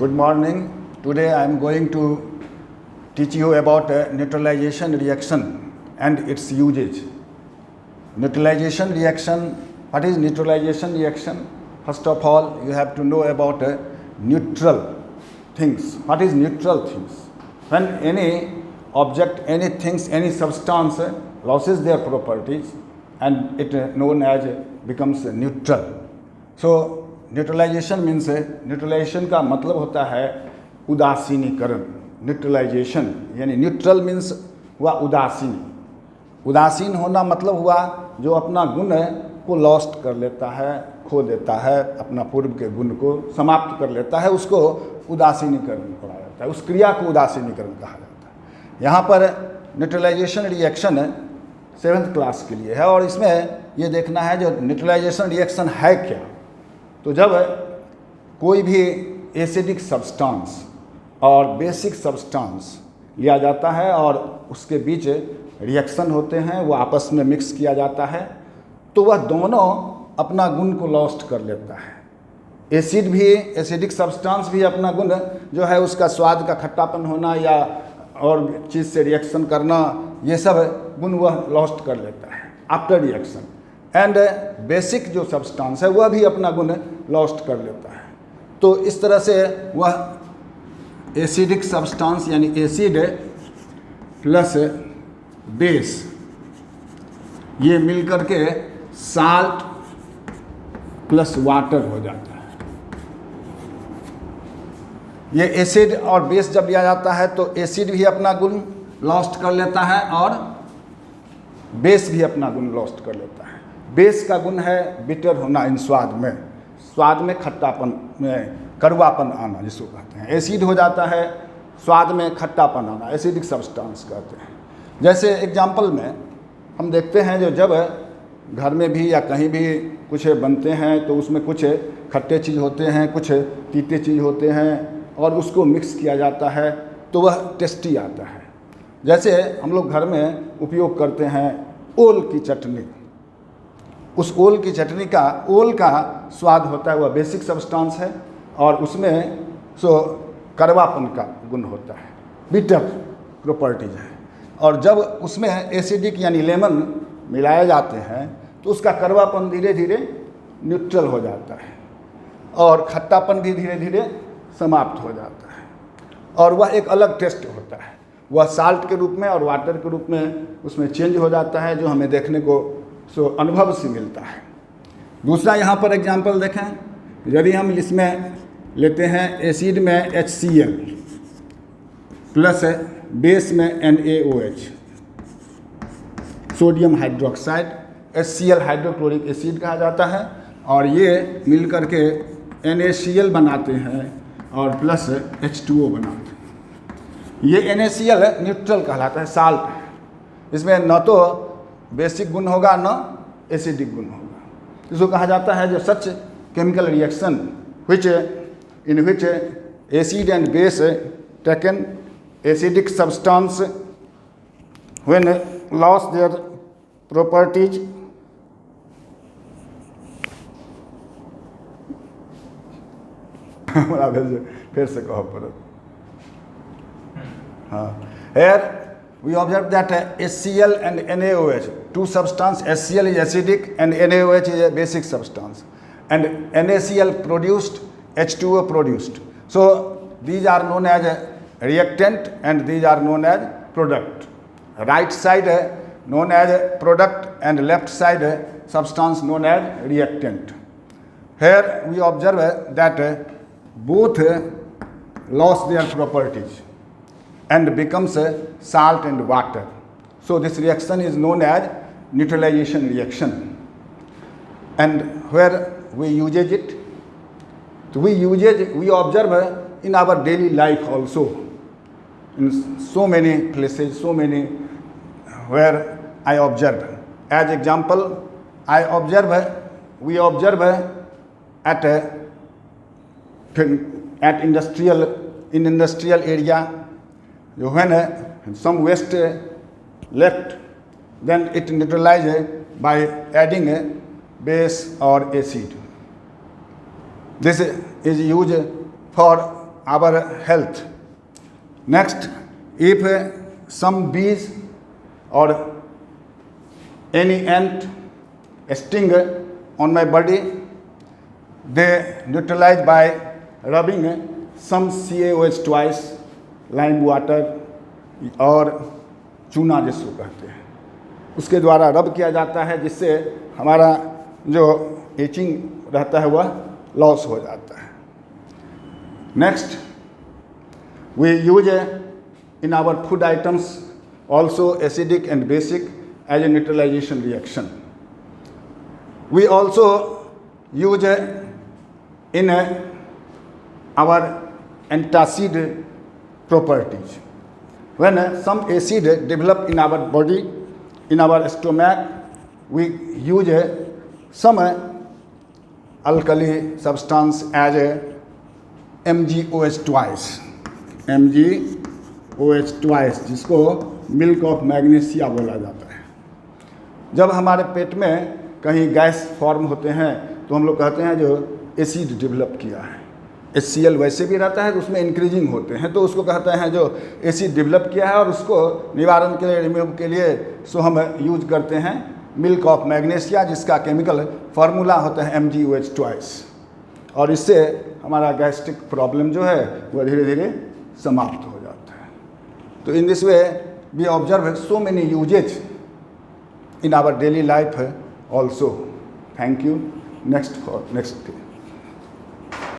Good morning. Today I am going to teach you about neutralization reaction and its usage. Neutralization reaction. What is neutralization reaction? First of all, you have to know about neutral things. What is neutral things? When any object, any things, any substance loses their properties and it known as becomes neutral. So neutralization means neutralization का मतलब होता है उदासीनीकरण. Neutralization यानी neutral means हुआ उदासीन. उदासीन होना मतलब हुआ जो अपना गुण को लॉस्ट कर लेता है, खो देता है, अपना पूर्व के गुण को समाप्त कर लेता है, उसको उदासीनीकरण कहा जाता है. उस क्रिया को उदासीनीकरण कहा जाता है. यहाँ पर न्यूट्रलाइजेशन रिएक्शन 7th क्लास के लिए है और इसमें ये देखना है जो न्यूट्रलाइजेशन रिएक्शन है क्या. तो जब कोई भी एसिडिक सब्सटेंस और बेसिक सब्सटेंस लिया जाता है और उसके बीच रिएक्शन होते हैं, वो आपस में मिक्स किया जाता है, तो वह दोनों अपना गुण को लॉस्ट कर लेता है. एसिड भी, एसिडिक सब्सटेंस भी अपना गुण जो है उसका स्वाद का खट्टापन होना या और चीज़ से रिएक्शन करना, ये सब गुण वह लॉस्ट कर लेता है आफ्टर रिएक्शन. एंड बेसिक जो सब्सटेंस है वह भी अपना गुण लॉस्ट कर लेता है. तो इस तरह से वह एसिडिक सब्सटेंस यानी एसिड प्लस बेस ये मिलकर के साल्ट प्लस वाटर हो जाता है. ये एसिड और बेस जब लिया जाता है तो एसिड भी अपना गुण लॉस्ट कर लेता है और बेस भी अपना गुण लॉस्ट कर लेता है. बेस का गुण है बिटर होना इन स्वाद में खट्टापन में कड़वापन आना जिसको कहते हैं. एसिड हो जाता है स्वाद में खट्टापन आना, एसिडिक सब्सटेंस कहते हैं. जैसे एग्जाम्पल में हम देखते हैं जो जब घर में भी या कहीं भी कुछ बनते हैं तो उसमें कुछ खट्टे चीज़ होते हैं, कुछ तीते चीज़ होते हैं और उसको मिक्स किया जाता है तो वह टेस्टी आता है. जैसे हम लोग घर में उपयोग करते हैं ओल की चटनी. उस ओल की चटनी का, ओल का स्वाद होता है, वह बेसिक सब्सटेंस है और उसमें कड़वापन का गुण होता है, बिटर प्रॉपर्टीज है. और जब उसमें एसिडिक यानी लेमन मिलाए जाते हैं तो उसका कड़वापन धीरे धीरे न्यूट्रल हो जाता है और खट्टापन भी धीरे धीरे समाप्त हो जाता है और वह एक अलग टेस्ट होता है. वह साल्ट के रूप में और वाटर के रूप में उसमें चेंज हो जाता है जो हमें देखने को अनुभव से मिलता है. दूसरा यहाँ पर एग्जाम्पल देखें. यदि हम इसमें लेते हैं एसिड में HCl प्लस बेस में NaOH, sodium hydroxide, HCl hydrochloric acid कहा जाता है और ये मिलकर के NaCl बनाते हैं और प्लस H2O बनाते हैं. ये NaCl न्यूट्रल कहलाता है, साल्ट है. इसमें न तो बेसिक गुण होगा न एसिडिक गुण होगा. इसको कहा जाता है जो such chemical reaction in which acid and base taken acidic substance when loss their properties फिर से कहो पड़त. हाँ, here we observe that HCl and NaOH, two substance, HCl is acidic and NaOH is a basic substance, and NaCl produced, H2O produced. So these are known as a reactant and these are known as product. Right side known as product and left side substance known as reactant. Here we observe that both lost their properties and becomes salt and water. So this reaction is known as neutralization reaction. And where we use it? So we observe in our daily life also. In so many places, so many where I observe. As example, we observe at industrial area. When some waste left, then it neutralizes by adding a base or acid. This is used for our health. Next, if some bees or any ant sting on my body, they neutralize by rubbing some CaOH twice, lime water और चूना जिसको कहते हैं, उसके द्वारा रब किया जाता है, जिससे हमारा जो एचिंग रहता है वह लॉस हो जाता है. Next, we use in our food items also acidic and basic as a neutralization reaction. We also use in our antacid properties. When some acid develop in our body, in our stomach, we use some alkali substance as MgOH twice. MgOH twice, जिसको milk of magnesia बोला जाता है. जब हमारे पेट में कहीं gas form होते हैं तो हम लोग कहते हैं जो एसिड डेवलप किया है. HCl वैसे भी रहता है तो उसमें इंक्रीजिंग होते हैं, तो उसको कहते हैं जो एसिड डेवलप किया है, और उसको निवारण के लिए, रिमूव के लिए सो हम यूज करते हैं मिल्क ऑफ मैग्नीशिया, जिसका केमिकल फार्मूला होता है MgOH twice. और इससे हमारा गैस्ट्रिक प्रॉब्लम जो है वह धीरे धीरे समाप्त हो जाता है. तो in this way we observe so many usages in our daily life also. Thank you. Next